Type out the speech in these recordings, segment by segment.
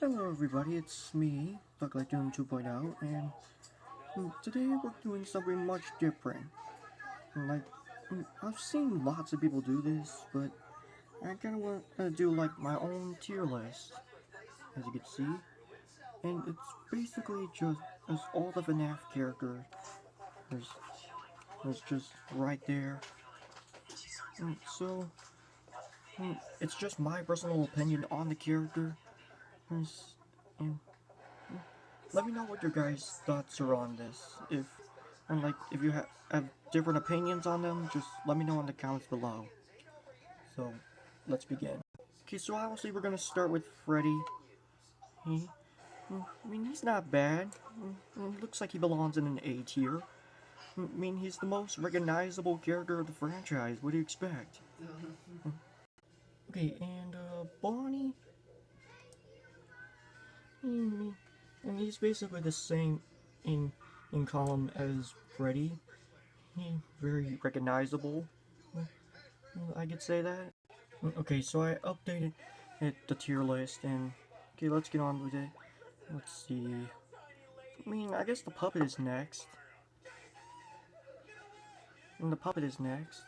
Hello everybody, it's me, Doom 2.0, and today we're doing something much different. Like, I've seen lots of people do this, but I kinda want to do like my own tier list, as you can see. And it's basically just as all the FNAF characters is just right there. So, it's just my personal opinion on the character. And let me know what your guys' thoughts are on this. If you have different opinions on them, just let me know in the comments below. So, let's begin. Okay, so obviously we're gonna start with Freddy. He's not bad. Looks like he belongs in an A tier. He's the most recognizable character of the franchise. What do you expect? Okay, and Bonnie. And he's basically the same in column as Freddy. Very recognizable. I could say that. Okay, so I updated the tier list, and okay, let's get on with it. Let's see. I guess the puppet is next. And the puppet is next.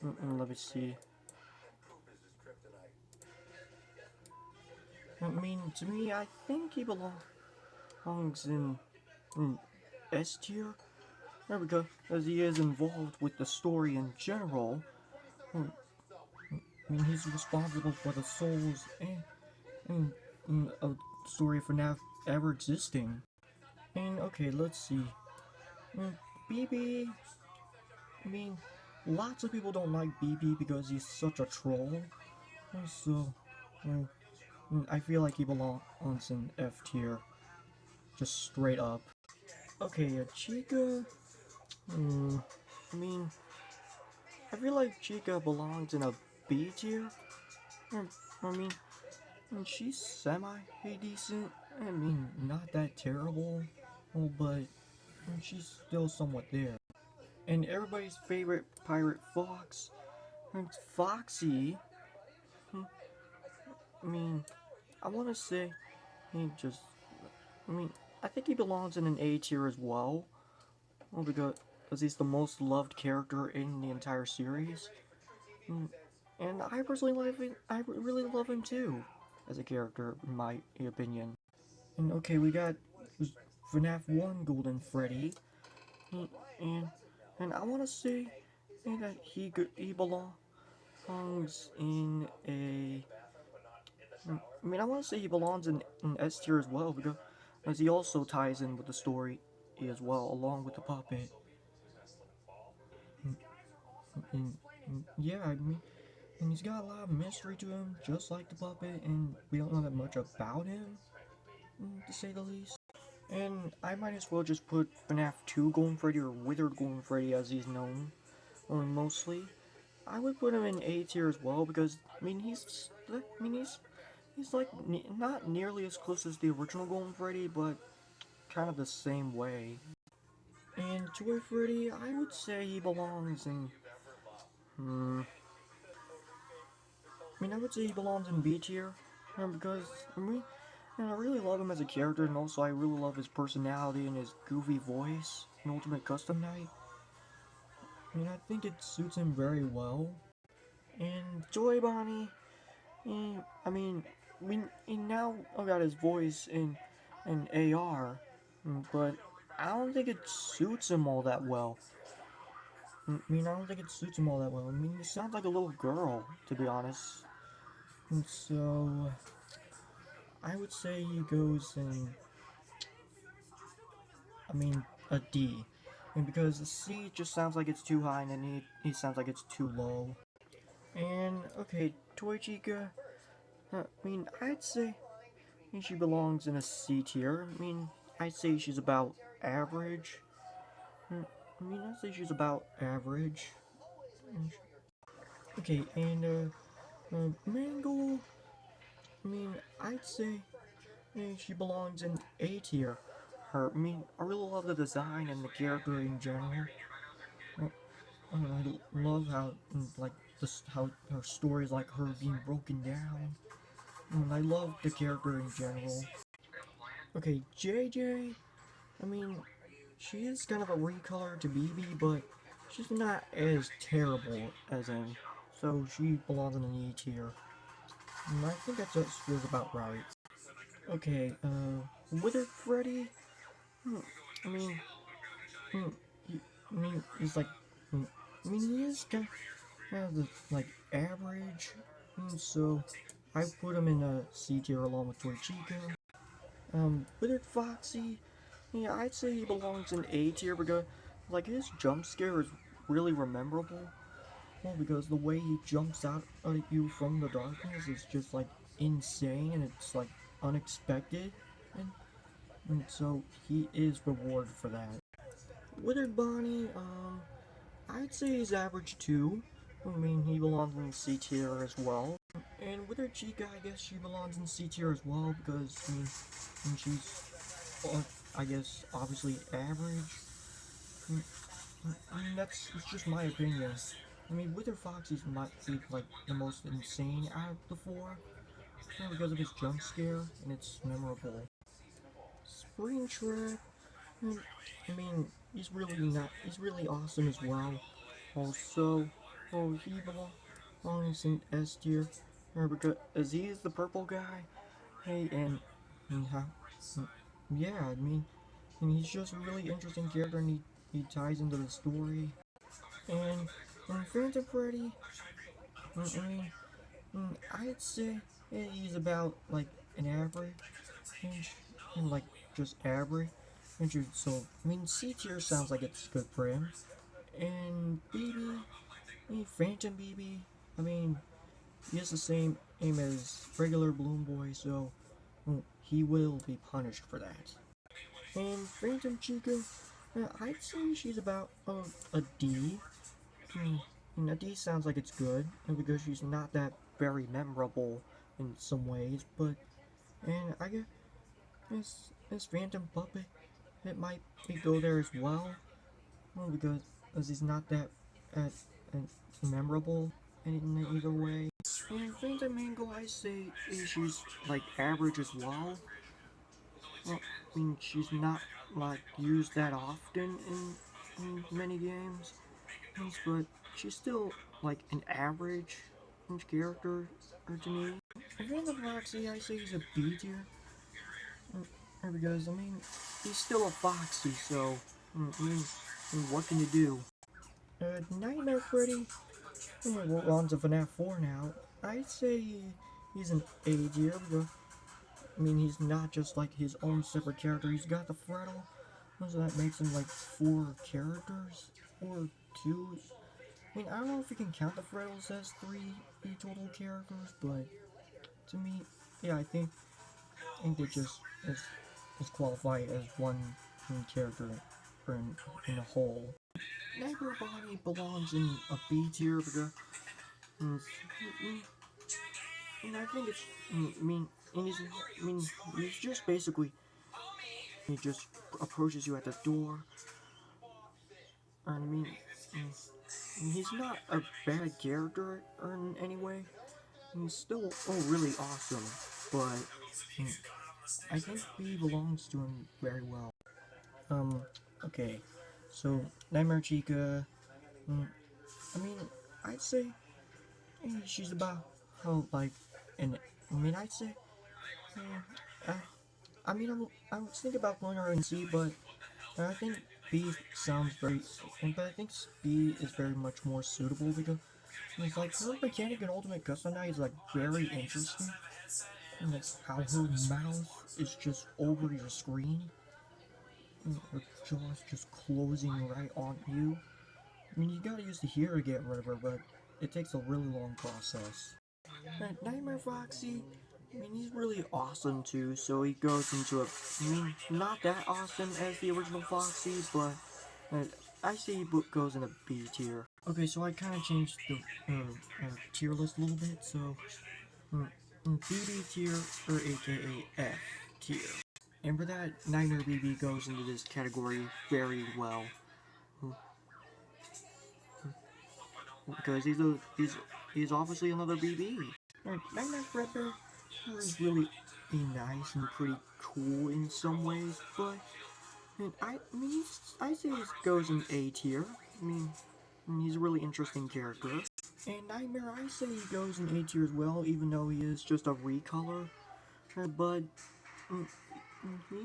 Let me see. To me, I think he belongs in S tier. There we go, as he is involved with the story in general. He's responsible for the souls and a story of FNAF ever existing. And okay, let's see. BB. Lots of people don't like BB because he's such a troll. So, I feel like he belongs in F tier. Just straight up. Okay, Chica. I mean, I feel like Chica belongs in a B tier. I mean, she's semi-decent. Not that terrible, but she's still somewhat there. And everybody's favorite pirate Fox, Foxy. I want to say he just. I think he belongs in an A tier as well. Because he's the most loved character in the entire series. And I personally really love him too, as a character, in my opinion. And okay, we got FNAF 1 Golden Freddy. And, and I want to say that he belongs in a... I want to say he belongs in S tier as well, because he also ties in with the story as well, along with the puppet. Yeah, and he's got a lot of mystery to him, just like the puppet, and we don't know that much about him, to say the least. And I might as well just put FNAF 2 Golden Freddy, or Withered Golden Freddy as he's known, mostly. I would put him in A tier as well, because, he's like, not nearly as close as the original Golden Freddy, but kind of the same way. And Toy Freddy, I would say he belongs in, I would say he belongs in B tier, because, I really love him as a character, and also I really love his personality and his goofy voice in Ultimate Custom Night. I think it suits him very well. And Joy Bonnie, he now got his voice in AR, but I don't think it suits him all that well. I don't think it suits him all that well. He sounds like a little girl, to be honest. And so, I would say he goes in, a D. Because the C just sounds like it's too high, and then he sounds like it's too low. And, okay, Toy Chica, I'd say she belongs in a C tier. I'd say she's about average. I'd say she's about average. Okay, and, Mangle, I'd say she belongs in A tier. I really love the design and the character in general. I love how, how her stories like her being broken down. I love the character in general. Okay, JJ, I mean, she is kind of a recolor to BB, but she's not as terrible as him, so she belongs in an E tier. I think that just feels about right. Okay, Withered Freddy, hmm, I mean, hmm, he's like, he is kind of like average, so I put him in a C tier along with Toy Chica. Withered Foxy, yeah, I'd say he belongs in A tier because, like, his jump scare is really memorable. Well, because the way he jumps out at you from the darkness is just, like, insane and it's, like, unexpected. And, and so he is rewarded for that. Withered Bonnie, I'd say he's average too. I mean, he belongs in C tier as well. And Withered Chica, I guess she belongs in C tier as well because, she's, I guess, obviously average. Mm, that's just my opinion. I mean, Wither Foxy's might be like the most insane out of the four, because of his jump scare and it's memorable. Springtrap, mm, I mean, he's really awesome as well. Also, he belongs in S tier, because as he is the purple guy. Hey, and how, mm, yeah, he's just a really interesting character and he ties into the story. And Phantom Freddy, I mean, I'd say he's about like an average, and like just average. So, C tier sounds like it's good for him. And BB, Phantom BB, I mean, he has the same aim as regular Bloom Boy, so he will be punished for that. And Phantom Chica, I'd say she's about a D. A D sounds like it's good, because she's not that very memorable in some ways, but, and I guess this Phantom Puppet, it might go there as well, because as he's not that uh, memorable in either way. And Phantom Mango, I say, she's like average as well. Well, she's not like used that often in many games, but she's still like an average character to me. And Random Foxy, I say he's a B tier, because he's still a Foxy, so what can you do? Nightmare Freddy, we're on to FNAF 4 now. I'd say he's an A tier because he's not just like his own separate character. He's got the Freddle, so that makes him like 4 characters, or 2. I don't know if you can count the Freddles as 3 total characters, but to me, yeah, I think they just is qualified as one character in a whole. Nightmare Bonnie belongs in a B tier because mm, I think it's and he's just basically he just approaches you at the door. And he's not a bad character in any way. He's still really awesome, but I think B belongs to him very well. Um, okay, so Nightmare Chica. Mm, I mean, I'd say she's about how like, and I'd say, uh, I was thinking about putting her in C, but I think B sounds very, but I think B is very much more suitable because it's like her mechanic in Ultimate Custom Night is like very interesting, and like how her mouth is just over your screen, and her jaw's just closing right on you. You gotta use the heater to get rid of her, but it takes a really long process. And Nightmare Foxy, he's really awesome too, so he goes into a, not that awesome as the original Foxy, but I say he goes in a B tier. Okay, so I kind of changed the tier list a little bit, so BB tier, or aka F tier. And for that, Nightmare BB goes into this category very well. Because he's obviously another BB. Nightmare Fredbear, is really nice and pretty cool in some ways, but I say he goes in A tier. I mean, he's a really interesting character. And Nightmare, I say he goes in A tier as well, even though he is just a recolor. But, mm, he,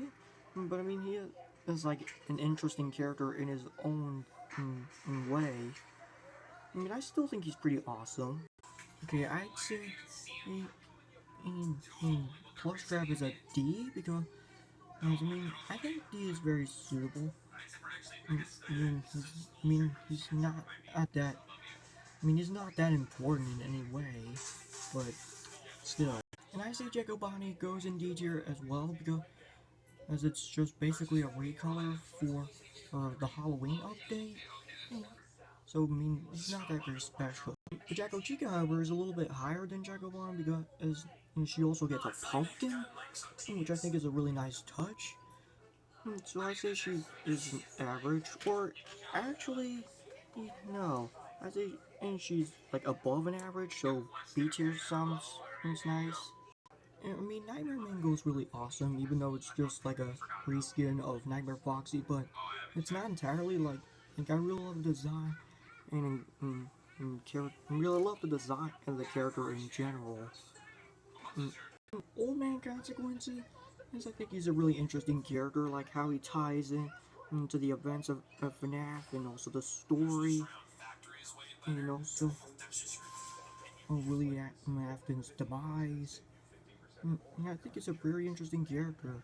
but I mean, he is like an interesting character in his own way. I mean, I still think he's pretty awesome. Okay, I'd say he, Plush Crab is a D because I think D is very suitable. He's not at that. He's not that important in any way, but still. And I say Jacob Bonnie goes in D tier as well because as it's just basically a recolor for the Halloween update. So he's not that very special. But Jacko Chica, however, is a little bit higher than Jacko Bonnie because she also gets a pumpkin, which I think is a really nice touch. So I say she is an average, or actually, no. I say and she's like above an average, so B tier sounds nice. And, Nightmare Mango's really awesome, even though it's just like a reskin of Nightmare Foxy, but it's not entirely like I really love the design and really love the design of the character in general. Mm, Old Man Consequences is I think he's a really interesting character, like how he ties in into the events of FNAF and also the story, and also Willie Afton's demise. I think it's a very interesting character.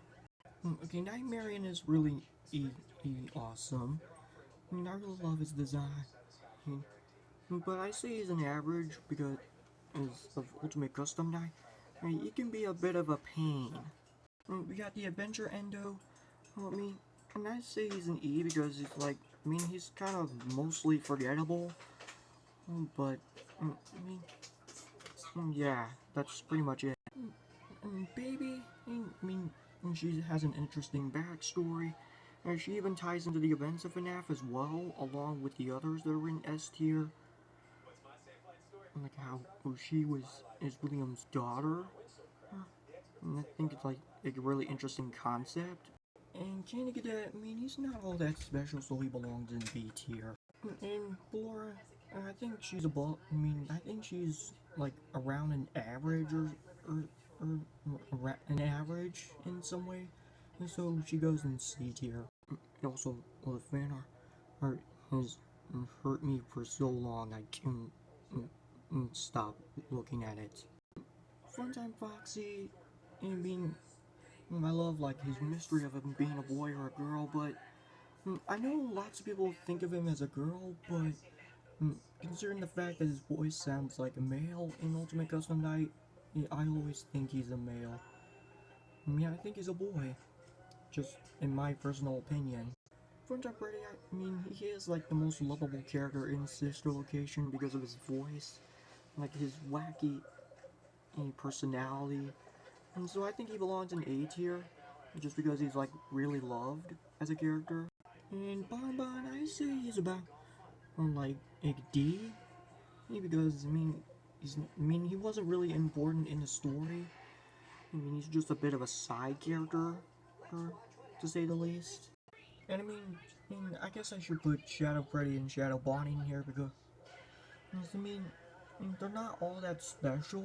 Okay, Nightmarion is really awesome. I really love his design. But I say he's an average because of Ultimate Custom Night. He can be a bit of a pain. We got the Adventure Endo. I mean, and I say he's an E because he's like, he's kind of mostly forgettable. But, yeah, that's pretty much it. Baby, she has an interesting backstory. And she even ties into the events of FNAF as well, along with the others that are in S tier. Like how she is William's daughter. And I think it's like a really interesting concept. And Candy Cadet, he's not all that special, so he belongs in B tier. And Flora, I think she's above. I think she's like around an average or an average in some way. And so she goes in C tier. Also, the fan art has hurt me for so long I can't stop looking at it. Funtime Foxy, I love like his mystery of him being a boy or a girl, but I know lots of people think of him as a girl, but considering the fact that his voice sounds like a male in Ultimate Custom Night, I always think he's a male. I think he's a boy, just in my personal opinion. Funtime Freddy, he is like the most lovable character in Sister Location because of his voice, like his wacky personality, and so I think he belongs in A tier, just because he's like really loved as a character. And Bonbon, I say he's about on like a D, because he wasn't really important in the story. He's just a bit of a side character, to say the least. And I guess I should put Shadow Freddy and Shadow Bonnie in here because they're not all that special.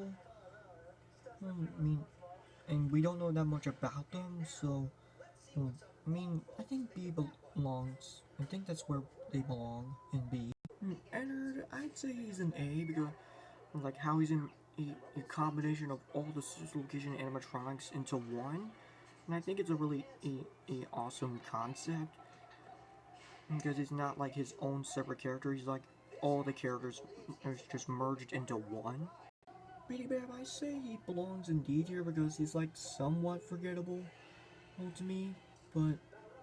And we don't know that much about them, so I think B belongs. I think that's where they belong in B. Ennard, I'd say he's an A because like how he's in a combination of all the Sister Location animatronics into one, and I think it's a really a awesome concept because he's not like his own separate character. He's like all the characters are just merged into one. Beady Bab, I say he belongs in D tier because he's like somewhat forgettable to me, but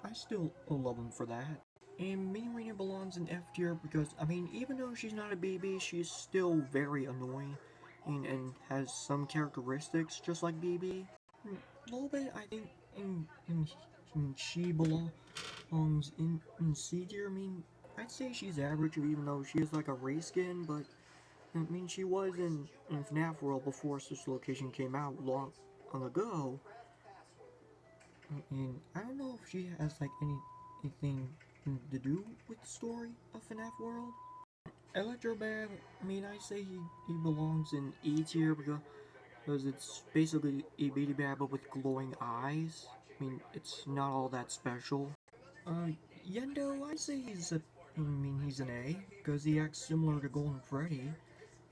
I still love him for that. And Mini Rena belongs in F tier because, even though she's not a BB, she's still very annoying and has some characteristics just like BB. A little bit, I think, she belongs in C tier. I'd say she's average even though she is like a reskin, but I mean, she was in FNAF World before this location came out long ago. And I don't know if she has like anything to do with the story of FNAF World. Electrobab, I mean, I say he belongs in E tier because it's basically a Beady Babba with glowing eyes. I mean, it's not all that special. Yendo, I say he's an A because he acts similar to Golden Freddy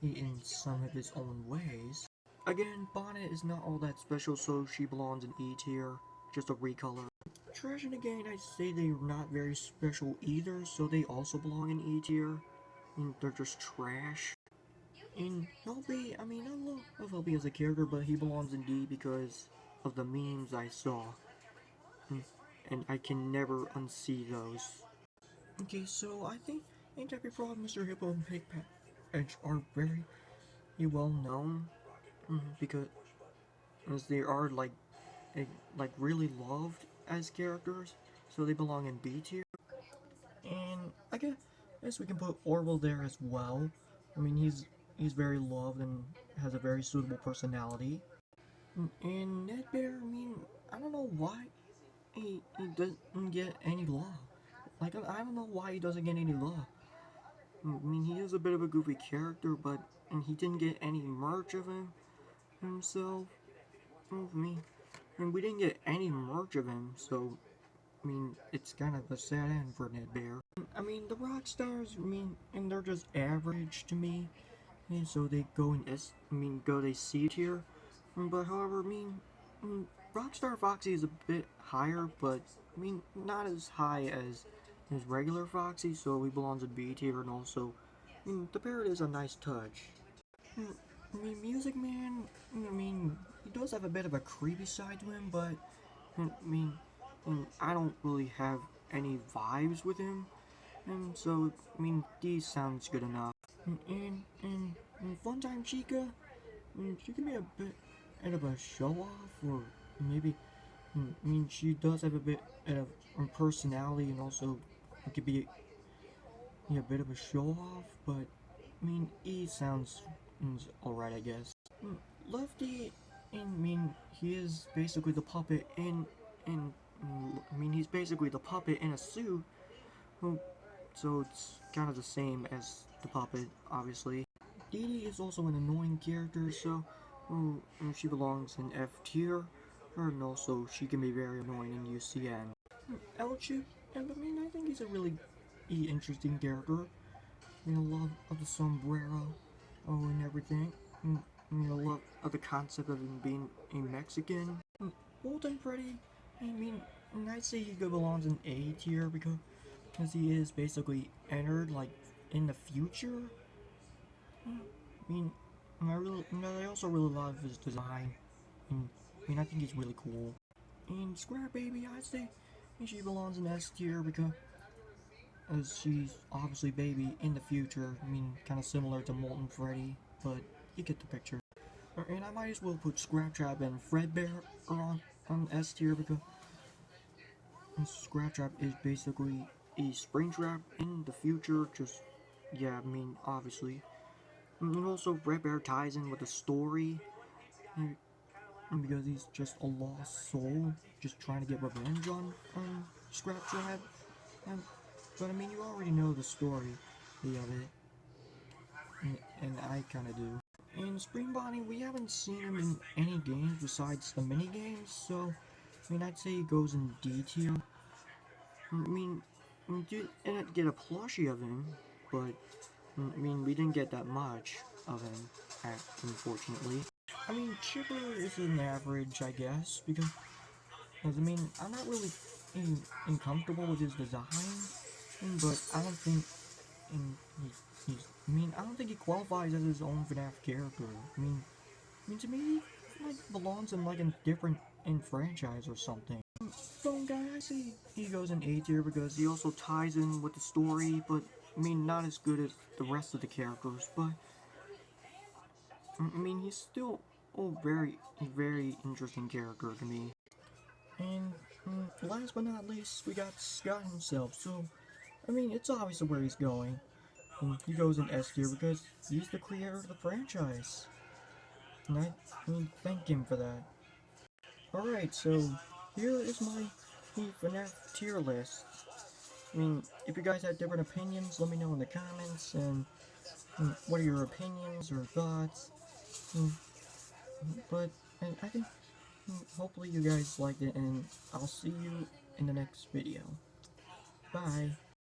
in some of his own ways. Again, Bonnet is not all that special, so she belongs in E tier, just a recolor. Trash and again, I say they're not very special either, so they also belong in E tier. And they're just trash. And Helby, I mean, I love Helby as a character, but he belongs in D because of the memes I saw. And I can never unsee those. Okay, so I think Anti Fraud, Mr. Hippo, and Pig Patch are very well known because as they are like really loved as characters, so they belong in B tier. And I guess we can put Orwell there as well. I mean, he's very loved and has a very suitable personality. And Ned Bear, I mean, I don't know why he doesn't get any love. Like, I don't know why he doesn't get any love. I mean, he is a bit of a goofy character, but and he didn't get any merch of himself. I mean, and we didn't get any merch of him, so I mean, it's kind of a sad end for Ned Bear. I mean, the rock stars, I mean, and they're just average to me, and so they go in they C tier. But however, Rockstar Foxy is a bit higher, but I mean, not as high as regular Foxy, so he belongs in B tier, and also, the parrot is a nice touch. I mean, Music Man, I mean, he does have a bit of a creepy side to him, but I mean, I don't really have any vibes with him, and so I mean, D sounds good enough. And Funtime Chica, she can be a bit of a show off, or maybe I mean, she does have a bit of personality, and also it could be a bit of a show off, but I mean, E sounds alright, I guess. Lefty, I mean, he is basically the puppet I mean, he's basically the puppet in a suit, so it's kind of the same as the puppet, obviously. Dee Dee is also an annoying character, so she belongs in F tier, and also she can be very annoying in UCN. Elchip, I mean, I think he's a really interesting character. I love of the sombrero, and everything. A lot of the concept of him being a Mexican. Golden Freddy, I mean, I'd say he belongs in A tier because he is basically entered like in the future. I mean, I also really love his design. I mean, I think he's really cool. And Scrap Baby, I'd say she belongs in S tier because as she's obviously baby in the future. I mean, kind of similar to Molten Freddy, but you get the picture. And I might as well put Scrap Trap and Fredbear on S tier because Scrap Trap is basically a spring trap in the future. Just yeah, I mean, obviously. And also, Fredbear ties in with the story because he's just a lost soul, just trying to get revenge on Scrap Trap. And, but I mean, you already know the story of it. And I kind of do. In Spring Bonnie, we haven't seen him in any games besides the mini games, so I mean, I'd say he goes in D tier. I mean, we didn't get a plushie of him, but I mean, we didn't get that much of him, unfortunately. I mean, Chipper is an average, I guess, because I mean, I'm not really uncomfortable with his design, but I don't think I mean, I don't think he qualifies as his own FNAF character. I mean, to me, he like belongs in like a different franchise or something. Phone guy, I see he goes in A tier because he also ties in with the story, but I mean, not as good as the rest of the characters. But I mean, he's still a very interesting character to me. And last but not least, we got Scott himself. So, I mean, it's obvious where he's going. he goes in S tier because he's the creator of the franchise. And I thank him for that. Alright, so here is my FNAF tier list. If you guys have different opinions, let me know in the comments, and what are your opinions or thoughts. But I think hopefully you guys liked it, and I'll see you in the next video. Bye.